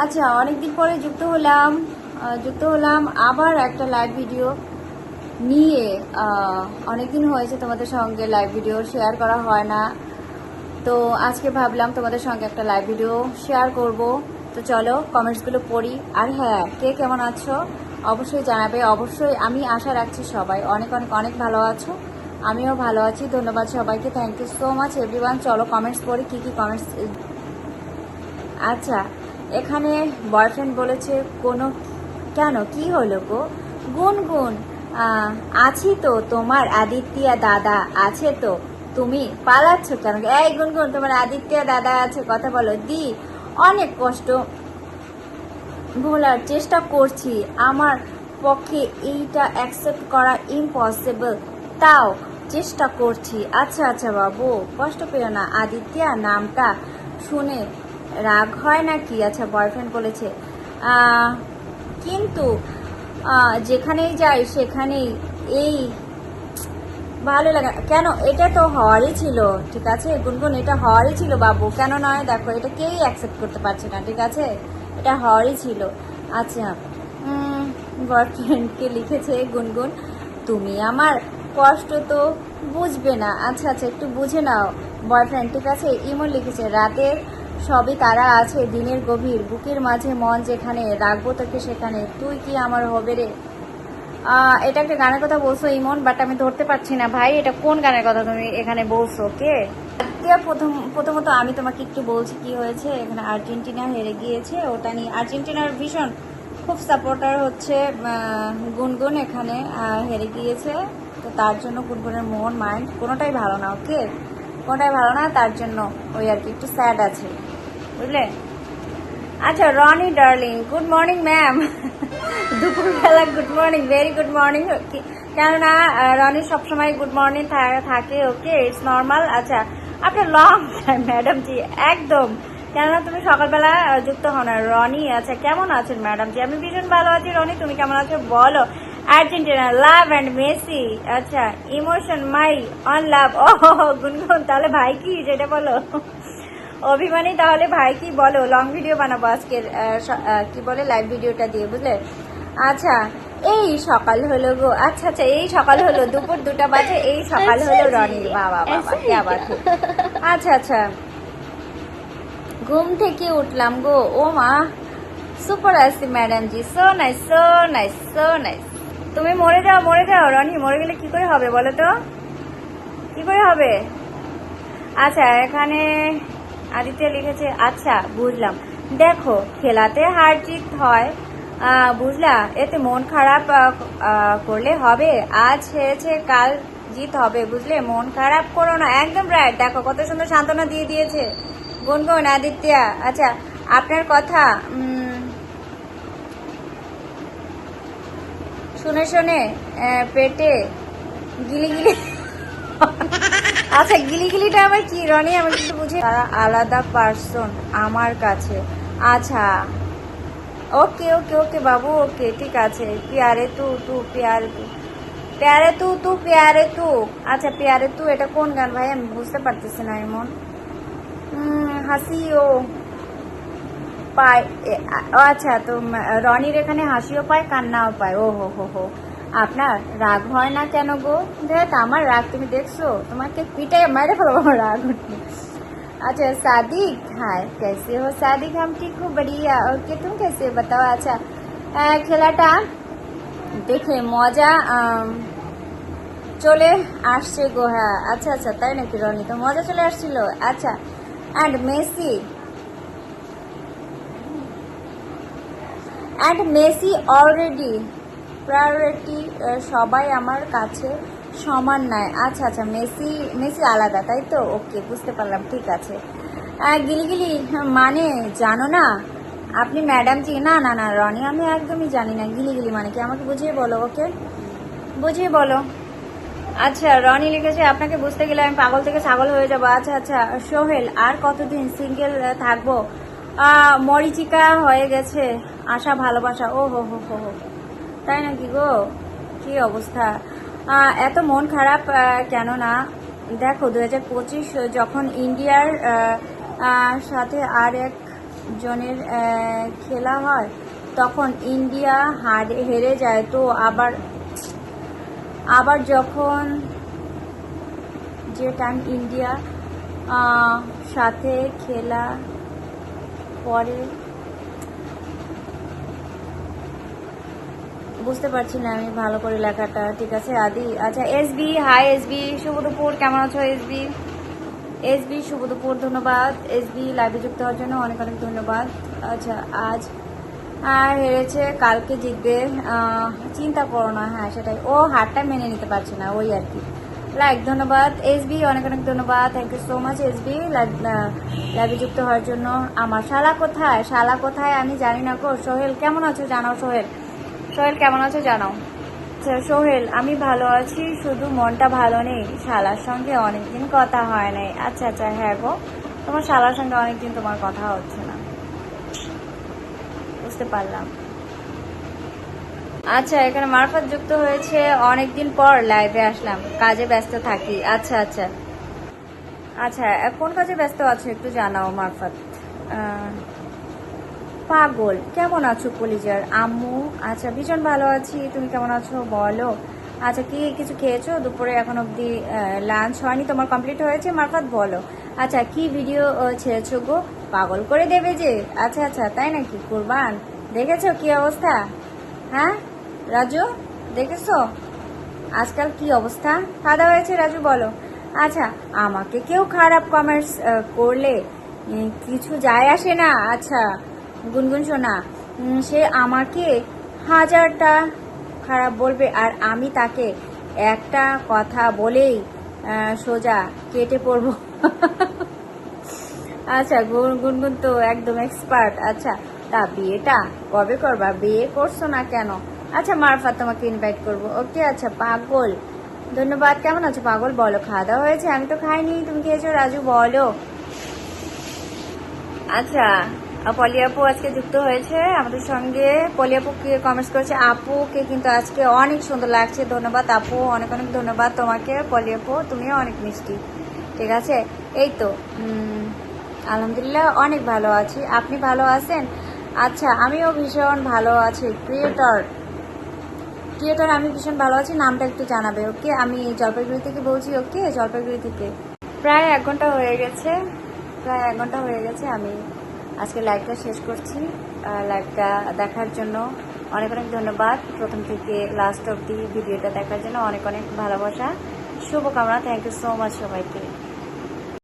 আচ্ছা, অনেকদিন পরে যুক্ত হলাম আবার একটা লাইভ ভিডিও নিয়ে। অনেকদিন হয়েছে তোমাদের সঙ্গে লাইভ ভিডিও শেয়ার করা হয় না, তো আজকে ভাবলাম তোমাদের সঙ্গে একটা লাইভ ভিডিও শেয়ার করব। তো চলো কমেন্টসগুলো পড়ি। আর হ্যাঁ, কে কেমন আছো অবশ্যই জানাবে। অবশ্যই আমি আশা রাখছি সবাই অনেক অনেক অনেক ভালো আছো, আমিও ভালো আছি। ধন্যবাদ সবাইকে, thank you so much everyone. চলো কমেন্টস পড়ি, কী কমেন্টস। আচ্ছা, এখানে বয়ফ্রেন্ড বলেছে কোনো কেন, কি হলো গো গুনগুন? আছি তো, তোমার আদিত্যা দাদা আছে তো, তুমি পালাচ্ছ কেন? এই গুনগুন, তোমার আদিত্যা দাদা আছে, কথা বলো দি। অনেক কষ্ট ভোলার চেষ্টা করছি, আমার পক্ষে এইটা অ্যাকসেপ্ট করা ইম্পসিবল, তাও চেষ্টা করছি। আচ্ছা আচ্ছা বাবু, কষ্ট পেও না। আদিত্যা নামটা শুনে রাগ হয় নাকি? আচ্ছা, বয়ফ্রেন্ড বলেছে কিন্তু যেখানেই যাই সেখানেই এই ভালো লাগে কেন? এটা তো হওয়ারই ছিল, ঠিক আছে গুনগুন, এটা হওয়ারই ছিল বাবু, কেন নয়? দেখো, এটা কেউই অ্যাকসেপ্ট করতে পারছে না, ঠিক আছে? এটা হওয়ারই ছিল। আচ্ছা, বয়ফ্রেন্ডকে লিখেছে গুনগুন, তুমি আমার কষ্ট তো বুঝবে না। আচ্ছা আচ্ছা, একটু বুঝে নাও বয়ফ্রেন্ড, ঠিক আছে? ইমন লিখেছে, রাতের সবই তারা আছে, দিনের গভীর বুকের মাঝে মন যেখানে, রাখবো তোকে সেখানে, তুই কি আমার হবে রে। এটা একটা গানের কথা বলছো ইমন, বাট আমি ধরতে পারছি না ভাই, এটা কোন গানের কথা তুমি এখানে বলছো? কে? প্রথমত আমি তোমাকে একটু বলছি কি হয়েছে। এখানে আর্জেন্টিনা হেরে গিয়েছে, ওটা নিয়ে আর্জেন্টিনার ভীষণ খুব সাপোর্টার হচ্ছে গুনগুন, এখানে হেরে গিয়েছে, তো তার জন্য গুনগুনের মন মাইন্ড কোনোটাই ভালো না। ওকে, কোনোটাই ভালো না, তার জন্য ওই আর কি একটু স্যাড আছে, বুঝলে? আচ্ছা, Rony darling, good morning ma'am. দুপুরবেলা good morning, very good morning. কেননা রনি সবসময় গুড মর্নিং থাকে, ওকে, ইটস নর্মাল। আচ্ছা, আপনার লং টাইম ম্যাডাম জি, একদম। কেননা তুমি সকালবেলা যুক্ত হও না রনি। আচ্ছা, কেমন আছেন ম্যাডাম জি? আমি ভীষণ ভালো আছি। রনি, তুমি কেমন আছো বলো? Argentina, love and Messi. আচ্ছা, ইমোশন মাই অন লাভ। ও গুনগুন, তাহলে ভাই কি সেটা বলো। অভিমানী, তাহলে ভাই কি বলো? লং ভিডিও বানাবো আজকের, কি বলে, লাইভ ভিডিওটা দিয়ে, বুঝলে? আচ্ছা, এই সকাল হলো গো। আচ্ছা আচ্ছা, এই সকাল হলো, দুপুর 2টা বাজে, এই সকাল হলো রনির। বাবা বাবা, কে আবার। আচ্ছা আচ্ছা, ঘুম থেকে উঠলাম গো। ও মা, সুপার আছি madam ji, so nice so nice so nice. তুমি মরে যাও রনি, মরে গেলে কি করে হবে বলো তো, কি করে হবে? আচ্ছা, এখানে আদিত্য লিখেছে, আচ্ছা বুঝলাম, দেখো খেলাতে হার জিত হয়, বুঝলা, এতে মন খারাপ করলে হবে, আজ হেরেছে কাল জিত হবে, বুঝলে, মন খারাপ করো না। একদম রাইট, দেখো কত সুন্দর সান্ত্বনা দিয়ে দিয়েছে গুনগুন আদিত্যা। আচ্ছা, আপনার কথা শুনে শুনে পেটে গিলি আচ্ছা, গিলিটা আমার কি রনি, আমি কিন্তু বুঝি তারা আলাদা পার্সন আমার কাছে। আচ্ছা, ওকে ওকে ওকে বাবু, ওকে, ঠিক আছে। প্যারে তু তু প্যারে তু প্যারে তু তু প্যারে তু। আচ্ছা, প্যারে তু এটা কোন গান ভাই? আমি বুঝতে পারতেছি না এমন। হাসিও পায়। আচ্ছা, তো রনির এখানে হাসিও পায়, কান্নাও পায়। ও হো হো হো, আপনার রাগ হয় না কেন গো? দেখ, আমার রাগ তুমি দেখছো? তোমাকে পিটাই মেরে ফেলবো আমার রাগ উঠলে। अच्छा सादिक, हाय कैसे हो सादिक? हम ठीक हो, बढ़िया। ओके, तुम कैसे हो बताओ। अच्छा, খেলাটা দেখে মজা চলে আসছে গো। হ্যাঁ, আচ্ছা আচ্ছা, তাই নাকি রনি? তো মজা চলে আসছিল। আচ্ছা, মেসি অলরেডি প্রায়োরিটি, সবাই আমার কাছে সমান নয়। আচ্ছা আচ্ছা, মেসি আলাদা, তাই তো? ওকে, বুঝতে পারলাম, ঠিক আছে। গিলিগিলি মানে জানো না আপনি ম্যাডাম জি? না না না রনি, আমি একদমই জানি না গিলিগিলি মানে কি, আমাকে বুঝিয়ে বলো। ওকে, বুঝিয়ে বলো। আচ্ছা, রনি লিখেছে, আপনাকে বুঝতে গেলে আমি পাগল থেকে ছাগল হয়ে যাবো। আচ্ছা আচ্ছা, সোহেল, আর কতদিন সিঙ্গেল থাকবো? মরিচিকা হয়ে গেছে আশা ভালোবাসা। ও হো হো হো হো, তাই নাকি গো? কি অবস্থা, এত মন খারাপ কেন? না দেখো, 2025 যখন ইন্ডিয়ার সাথে আর এক জনের খেলা হয় তখন ইন্ডিয়া হেরে যায়, তো আবার আবার যখন যে টাইম ইন্ডিয়া সাথে খেলা পরে বুঝতে পারছি না আমি ভালো করে লেখাটা। ঠিক আছে আদি। আচ্ছা এসবি, হাই এসবি, শুভ দুপুর, কেমন আছো এসবি? এসবি শুভ দুপুর, ধন্যবাদ এসবি লাইভে যুক্ত হওয়ার জন্য, অনেক অনেক ধন্যবাদ। আচ্ছা আজ হেরেছে, কালকে জিতবে, চিন্তা করো না। হ্যাঁ সেটাই, ও হারটা মেনে নিতে পারছে না, ওই আর কি। লাইক ধন্যবাদ এসবি, অনেক অনেক ধন্যবাদ, thank you so much SB লাইভে যুক্ত হওয়ার জন্য। আমার শালা কোথায়, শালা কোথায় আমি জানি না গো। সোহেল কেমন আছো জানাও, সোহেল সোহেল কেমন আছো জানাও। আচ্ছা সোহেল আমি ভালো আছি, শুধু মনটা ভালো নেই, শালার সঙ্গে অনেকদিন কথা হয় নাই। আচ্ছা আচ্ছা, হ্যাঁ গো, তোমার শালার সঙ্গে অনেকদিন তোমার কথা হচ্ছে না, বুঝতে পারলাম। আচ্ছা এখানে মারফত যুক্ত হয়েছে, অনেকদিন পর লাইভে আসলাম, কাজে ব্যস্ত থাকি। আচ্ছা আচ্ছা আচ্ছা, কোন কাজে ব্যস্ত আছো একটু জানাও মারফত। পাগল কেমন আছো কলিজার আম্মু? আচ্ছা ভীষণ ভালো আছি, তুমি কেমন আছো বলো। আচ্ছা কি কিছু খেয়েছো দুপুরে? এখন অবধি লাঞ্চ হয়নি তোমার, কমপ্লিট হয়েছে মারফত বলো। আচ্ছা কি ভিডিও ছেড়েছো গো, পাগল করে দেবে যে। আচ্ছা আচ্ছা তাই নাকি, কুরবান দেখেছো কি অবস্থা? হ্যাঁ রাজু দেখেছো আজকাল কি অবস্থা? খাওয়া হয়েছে রাজু বলো। আচ্ছা আমাকে কেউ খারাপ কমেন্টস করলে কিছু যায় আসে না। আচ্ছা গুনগুন শোনা, সে আমাকে হাজারটা খারাপ বলবে আর আমি তাকে একটা কথা বলেই সোজা কেটে পড়বো। আচ্ছা গুনগুন তো একদম এক্সপার্ট। আচ্ছা তা বিয়েটা কবে করবা, বিয়ে করছো না কেন? আচ্ছা মারফত তোমাকে ইনভাইট করবো, ওকে। আচ্ছা পাগল ধন্যবাদ, কেমন আছো পাগল বলো। খাওয়া দাওয়া হয়েছে? আমি তো খাইনি, তুমি খেয়েছো রাজু বলো। আচ্ছা পলি আপু আজকে যুক্ত হয়েছে আমাদের সঙ্গে। পলি আপু কি কমেন্টস করেছে, আপুকে কিন্তু আজকে অনেক সুন্দর লাগছে। ধন্যবাদ আপু, অনেক অনেক ধন্যবাদ তোমাকে পলি আপু, তুমিও অনেক মিষ্টি। ঠিক আছে এই তো আলহামদুলিল্লাহ অনেক ভালো আছি, আপনি ভালো আছেন? আচ্ছা আমিও ভীষণ ভালো আছি। ক্রিয়েটর ক্রিয়েটর আমি ভীষণ ভালো আছি, নামটা একটু জানাবে ওকে। আমি জলপাইগুড়ি থেকে বলছি, ওকে জলপাইগুড়ি থেকে। প্রায় 1 ঘন্টা হয়ে গেছে, প্রায় 1 ঘন্টা হয়ে গেছে আমি আজকে লাইভটা শেষ করছি। লাইভটা দেখার জন্য অনেক অনেক ধন্যবাদ, প্রথম থেকে লাস্ট অবধি ভিডিওটা দেখার জন্য অনেক অনেক ভালোবাসা, শুভকামনা, থ্যাংক ইউ সো মাচ সবাইকে।